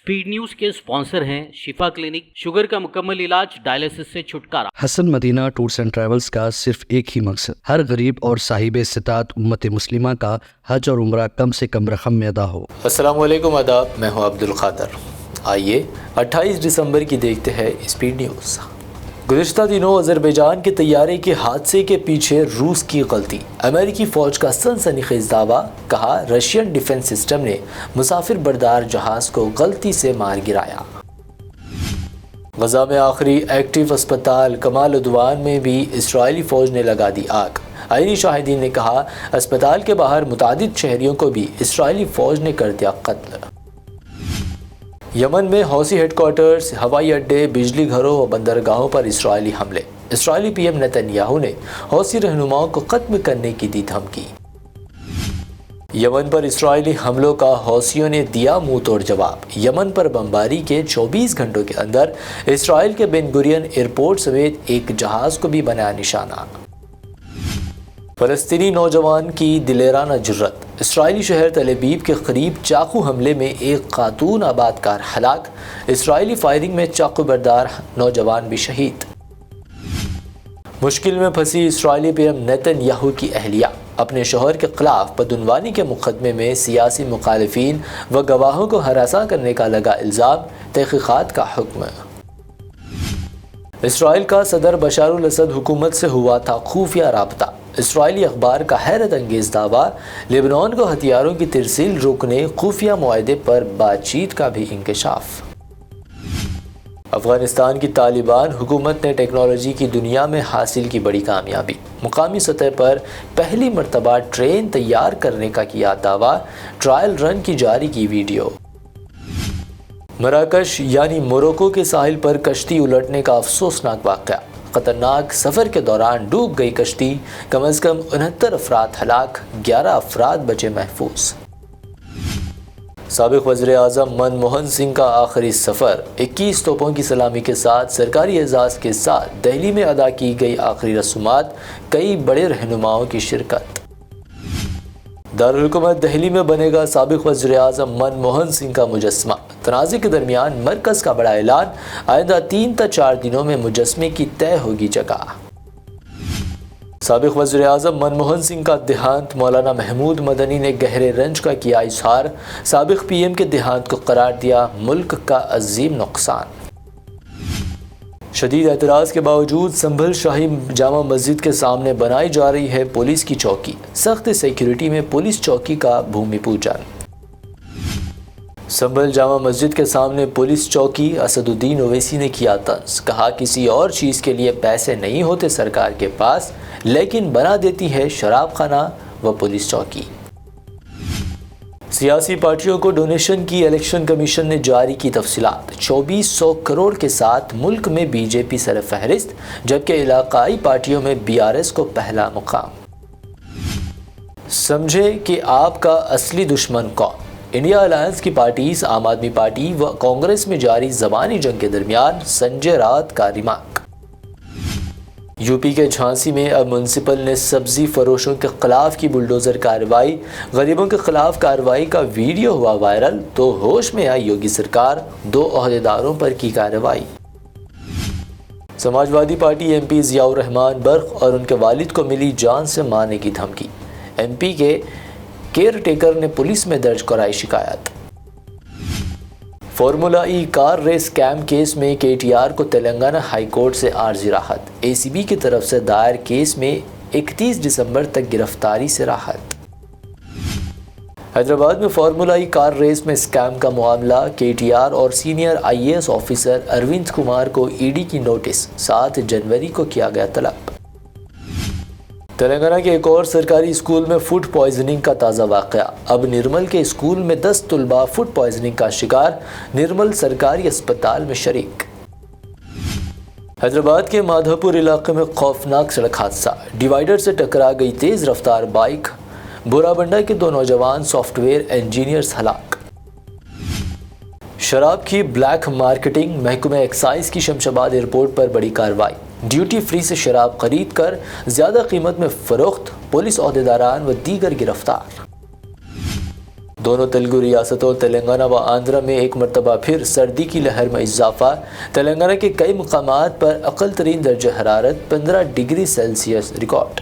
Speed news के sponsor हैं शिफा clinic, sugar का मुकम्मल इलाज, डायलिसिस से छुटकारा। Hasan Madina tours and travels का सिर्फ एक ही मकसद, हर गरीब और साहिब इस्तिताअत उम्मत मुस्लिमा का हज और उम्रा कम से कम रकम में अदा हो। अस्सलाम वालेकुम, आदाब, मैं हूं अब्दुल क़ादर। आइए 28 दिसंबर की देखते हैं स्पीड न्यूज़। गुज़िश्ता दिनों अज़रबैजान के तैयारे के हादसे के पीछे रूस की गलती, अमेरिकी फ़ौज का सनसनीखेज़ दावा, कहा रशियन डिफेंस सिस्टम ने मुसाफिर बरदार जहाज़ को गलती से मार गिराया। गज़ा में आखिरी एक्टिव अस्पताल कमाल उद्वान में भी इस्राएली फ़ौज ने लगा दी आग। आईनी शाहिदीन ने कहा अस्पताल के बाहर मुतादिद शहरियों को भी इस्राएली फ़ौज ने कर दिया कत्ल। यमन में हौसी हेडक्वार्टर्स, हवाई अड्डे, बिजली घरों और बंदरगाहों पर इस्राएली हमले। इस्राएली पीएम नेतन्याहू ने हौसी रहनुमाओं को खत्म करने की दी धमकी। यमन पर इस्राएली हमलों का हौसियों ने दिया मुंह तोड़ जवाब। यमन पर बमबारी के 24 घंटों के अंदर इस्राएल के बेन गुरियन एयरपोर्ट समेत एक जहाज़ को भी बनाया निशाना। फ़लस्तीनी नौजवान की दिलेराना जुर्रत, इस्राएली शहर तल अबीब के करीब चाकू हमले में एक खातून आबादकार हलाक, इस्राएली फायरिंग में चाकू बरदार नौजवान भी शहीद। मुश्किल में फंसी इस्राएली पीएम नेतन्याहू की अहलिया, अपने शौहर के खिलाफ बदउनवानी के मुकदमे में सियासी मुखालिफिन व गवाहों को हरासा करने का लगा इल्ज़ाम, तहक़ीक़ात का हुक्म। इस्राएल का सदर बशारुल असद हुकूमत से हुआ था खुफिया राबता, इस्राएली अखबार का हैरत अंगेज़ दावा, लेबनान को हथियारों की तिरसील रोकने खुफिया मुआहदे पर बातचीत का भी इंकशाफ। अफगानिस्तान की तालिबान हुकूमत ने टेक्नोलॉजी की दुनिया में हासिल की बड़ी कामयाबी, मुकामी सतह पर पहली मरतबा ट्रेन तैयार करने का किया दावा, ट्रायल रन की जारी की वीडियो। मराकश यानी मोरक्को के साहिल पर कश्ती उलटने का अफसोसनाक वाक़या, ख़तरनाक सफ़र के दौरान डूब गई कश्ती, कम अज़ कम 69 अफराद हलाक, 11 अफराद बचे महफूज। साबिक़ वज़ीर आज़म मनमोहन सिंह का आखिरी सफ़र, 21 तोपों की सलामी के साथ सरकारी एजाज़ के साथ दिल्ली में अदा की गई आखिरी रसूमात, कई बड़े रहनुमाओं की शिरकत। दारुल हुकूमत दिल्ली में बनेगा साबिक़ वज़ीर आज़म मनमोहन सिंह का मुजस्मा, तनाज़े के दरमियान मरकज़ का बड़ा ऐलान, आइंदा 3 से 4 दिनों में मुजस्मे की तय होगी जगह। साबिक़ वज़ीर आज़म मनमोहन सिंह का देहांत, मौलाना महमूद मदनी ने गहरे रंज का किया इज़हार, साबिक़ पीएम के देहांत को करार दिया मुल्क का अजीम नुकसान। शदीद एतराज़ के बावजूद संभल शाही जामा मस्जिद के सामने बनाई जा रही है पुलिस की चौकी, सख्त सिक्योरिटी में पुलिस चौकी का भूमि पूजन। संभल जामा मस्जिद के सामने पुलिस चौकी, असदुद्दीन ओवैसी ने किया तंज, कहा किसी और चीज़ के लिए पैसे नहीं होते सरकार के पास, लेकिन बना देती है शराब खाना व पुलिस चौकी। सियासी पार्टियों को डोनेशन की इलेक्शन कमीशन ने जारी की तफसीलात, 2400 करोड़ के साथ मुल्क में बीजेपी सरफहरिस्त, जबकि इलाकाई पार्टियों में बीआरएस को पहला मुकाम। समझे कि आपका असली दुश्मन कौन, इंडिया अलायंस की पार्टीज आम आदमी पार्टी व कांग्रेस में जारी ज़बानी जंग के दरमियान संजय राउत का रिमार्क। यूपी के झांसी में अब म्यूनसिपल ने सब्जी फरोशों के खिलाफ की बुलडोज़र कार्रवाई, गरीबों के खिलाफ कार्रवाई का वीडियो हुआ वायरल, तो होश में आई योगी सरकार, 2 ओहदेदारों पर की कार्रवाई। समाजवादी पार्टी एमपी ज़ियाउर रहमान बर्क और उनके वालिद को मिली जान से मारने की धमकी, एमपी के केयर टेकर ने पुलिस में दर्ज कराई शिकायत। Formula E car race scam case में केटीआर को तेलंगाना हाई कोर्ट से आर्जी राहत, एसीबी की तरफ से दायर केस में 31 दिसंबर तक गिरफ्तारी से राहत। हैदराबाद में फार्मूला ई कार रेस में स्कैम का मामला, केटीआर और senior IAS officer Arvind Kumar को ईडी की नोटिस, 7 जनवरी को किया गया तलब। तेलंगाना के एक और सरकारी स्कूल में फूड पॉइजनिंग का ताज़ा वाक़या, अब निर्मल के स्कूल में 10 तलबा फूड पॉइजनिंग का शिकार, निर्मल सरकारी अस्पताल में शरीक। हैदराबाद के माधवपुर इलाके में खौफनाक सड़क हादसा, डिवाइडर से टकरा गई तेज़ रफ्तार बाइक, बोराबंडा के 2 नौजवान सॉफ्टवेयर इंजीनियर्स हलाक। शराब की ब्लैक मार्केटिंग, महकमा एक्साइज की शमशाबाद एयरपोर्ट पर बड़ी कार्रवाई, ड्यूटी फ्री से शराब खरीद कर ज़्यादा कीमत में फ़रोख्त, पुलिस ओहदेदारान व दीगर गिरफ्तार। दोनों तेलुगु रियासतों तेलंगाना व आंध्र में एक मरतबा फिर सर्दी की लहर में इजाफा। तेलंगाना के कई मुकामात पर अक़ल तरीन दर्जा हरारत 15 डिग्री सेल्सियस रिकॉर्ड।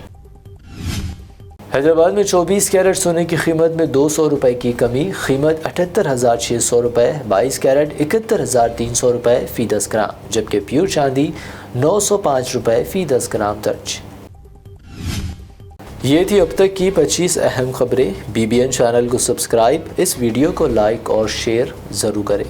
हैदराबाद में 24 कैरेट सोने की कीमत में 200 रुपये की कमी, कीमत 78,600 रुपये, 22 कैरेट 71,300 रुपये फ़ी 10 ग्राम, जबकि प्योर चांदी 905 रुपये फ़ी 10 ग्राम दर्ज। ये थी अब तक की 25 अहम खबरें। BBN चैनल को सब्सक्राइब, इस वीडियो को लाइक और शेयर ज़रूर करें।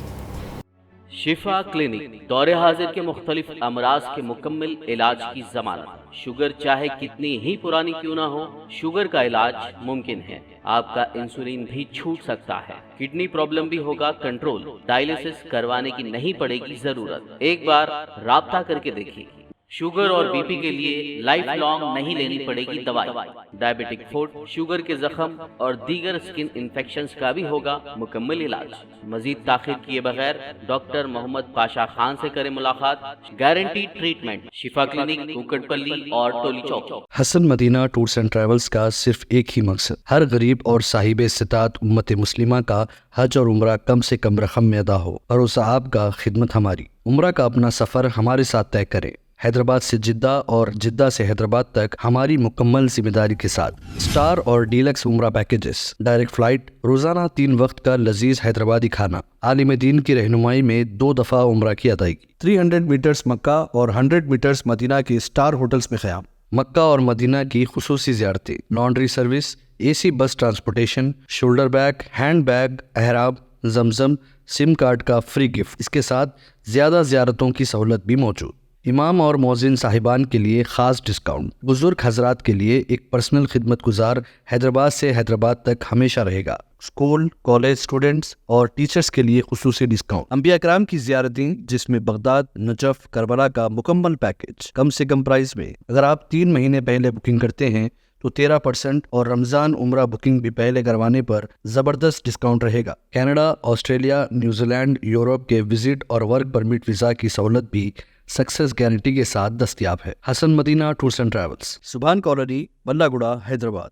शिफा क्लिनिक दौरे हाजिर के मुख्तलिफ अमराज के मुकम्मल इलाज की जमानत। शुगर चाहे कितनी ही पुरानी क्यों ना हो, शुगर का इलाज मुमकिन है। आपका इंसुलिन भी छूट सकता है, किडनी प्रॉब्लम भी होगा कंट्रोल, डायलिसिस करवाने की नहीं पड़ेगी जरूरत। एक बार राब्ता करके देखिए। शुगर और बीपी के लिए लाइफ लॉन्ग नहीं लेनी पड़ेगी दवाई। डायबिटिक फुट, शुगर के जख्म और दीगर स्किन इन्फेक्शंस का भी होगा मुकम्मल इलाज। मजीद ताखीर किए बगैर डॉक्टर मोहम्मद पाशा खान से करें मुलाकात। Guaranteed treatment, Shifa clinic, Kukatpally और Toli Chowk. Hasan Madina tours and travels का सिर्फ एक ही मकसद, हर गरीब और साहिब इस्तात उम्मत मुस्लिमा का हज और उम्रा कम से कम रकम में अदा हो। भरोसा आपका, खिदमत हमारी। उम्रा का अपना सफ़र हमारे साथ तय करें। हैदराबाद से जिद्दा और जिद्दा से हैदराबाद तक हमारी मुकम्मल जिम्मेदारी के साथ। स्टार और डीलक्स उम्रा पैकेजेस, डायरेक्ट फ्लाइट, रोजाना 3 वक्त का लजीज हैदराबादी खाना, आलिम दीन की रहनुमाई में 2 दफ़ा उम्रा की अदायगी, 300 मीटर्स मक्का और 100 मीटर्स मदीना के स्टार होटल्स में क़याम, मक्का और मदीना की खुसूसी ज़ियारतें, laundry service, AC bus transportation, shoulder bag, hand bag, अहराम, जमजम, सिम कार्ड का फ्री गिफ्ट। इसके साथ ज़्यादा ज़ियारतों की सहूलत भी मौजूद। इमाम और मौज़िन साहिबान के लिए ख़ास डिस्काउंट, बुजुर्ग हजरात के लिए एक पर्सनल खिदमत गुजार हैदराबाद से हैदराबाद तक हमेशा रहेगा। स्कूल, कॉलेज स्टूडेंट्स और टीचर्स के लिए खुसूसी डिस्काउंट। अंबिया कराम की ज़ियारतें जिसमें बगदाद, नजफ, करबला का मुकम्मल पैकेज कम से कम प्राइस में। अगर आप 3 महीने पहले बुकिंग करते हैं तो 13% और रमज़ान उम्रा बुकिंग भी पहले करवाने पर ज़बरदस्त डिस्काउंट रहेगा। कनाडा, ऑस्ट्रेलिया, न्यूजीलैंड, यूरोप के विजिट और वर्क परमिट वीज़ा की सहूलत भी सक्सेस गारंटी के साथ दस्तयाब है। Hasan Madina tours and travels, Subhan colony, Ballaguda, Hyderabad.